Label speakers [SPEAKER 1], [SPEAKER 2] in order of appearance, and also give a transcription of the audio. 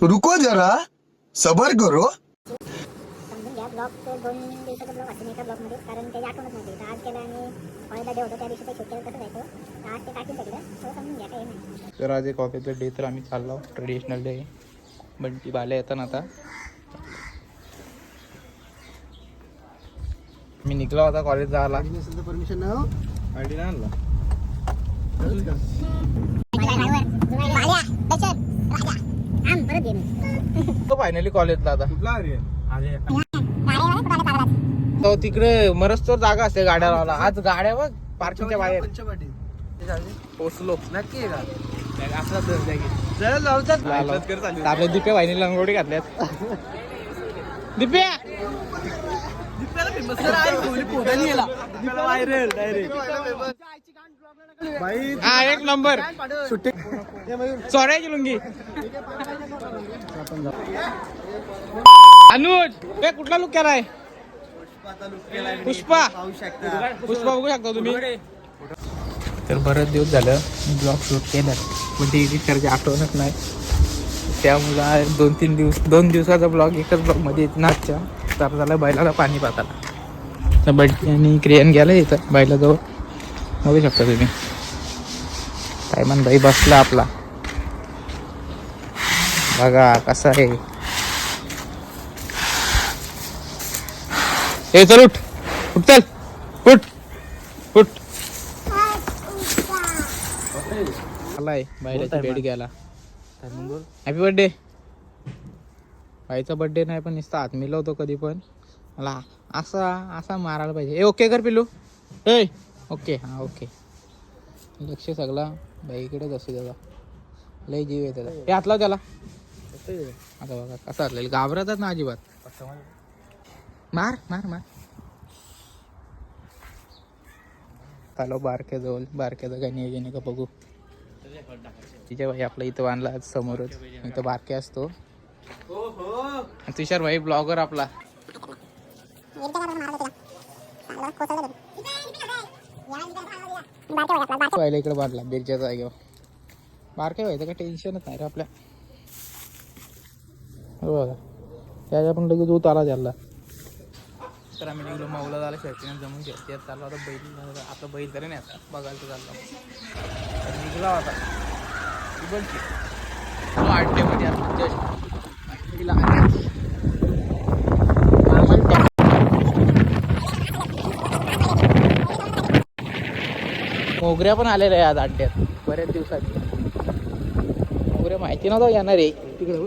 [SPEAKER 1] रुको जरा सबर करो.
[SPEAKER 2] समजून घ्या ब्लॉग तो 2 दिवसाचा ब्लॉग असेल एका ब्लॉगमध्ये कारण त्याची आठवणच नव्हती तर आज केला आणि कॉलेजला डे होतं त्या दिवशी ते शूट केलं तसं जायचं तर आज ते टाकीन सगळं तो समजून घ्या काही नाही.
[SPEAKER 3] तर आज एक ऑफिसचा डे तर आम्ही चाललो ट्रेडिशनल डे बंटी बाले येतात ना आता मी निघला होता कॉलेज जायला
[SPEAKER 1] परमिशन ना
[SPEAKER 3] गाडी नाही आणला तो फायनली कॉलेजला आता तो तिकडे मरस्तोर जागा असते गाड्या लावला आज गाड्या बघ पार्किंगच्या बाहेर पोचलो नक्की आपल्या दिप्या वाहिनी लंगोटी घातल्यात दिप्या हा एक नंबर चोरायची लुंगी अनुज ते कुठला लुक केलाय पुष्पा पुष्पा बघू शकता तुम्ही तर बरेच दिवस झालं ब्लॉग शूट केलं पण ते एडिट करायची आठवणच नाही त्यामुळे 2 दिवसाचा ब्लॉग एकच ब्लॉग मध्ये येत ना आजच्या तर झालं बैलाला पाणी पाताला तर बंटी आणि क्रियान गेला इथं बैलाजवळ बघू शकता तुम्ही सायमन भाई बसला आपला बघा कसा आहे ए चल उठ चल उठ उठ आलाय बैलाचा बेड गेला हॅपी बर्थडे बाईचा बर्थडे नाही पण नुसता हात मिळवतो कधी पण मला असा मारायला पाहिजे ए ओके कर पिलू ए ओके हां ओके लक्ष सगळा बाईकडेच असतो त्याचा लय जीव आहे त्याचा हे हातला त्याला आता बघा कसा हातलेला घाबरतात ना अजिबात मार मार मार चालो बारक्याजवळ बारक्याचं काही नियोजन आहे का बघू तिच्या भाई आपला इथं बांधला समोरच इथं बारके असतो तुषार भाई ब्लॉगर आपला पहिला इकडे बांधला बिरच्या जागेवर बारके व्हायचं का टेन्शनच नाही रे आपल्या बघा त्याच्या पण लगेच दूध आला त्याला तर आम्ही निघलो माऊला झाला शर्टीने जमून घेतल्यात चालला आता बैल आता बैल तरी नाही आता बघायला तर चालला निघला होता आड्यामध्ये आता जस्ट मोगऱ्या पण आलेल्या आहे आज अड्ड्यात बऱ्याच दिवसात मोगऱ्या माहिती नव्हतं येणार आहे तिकडे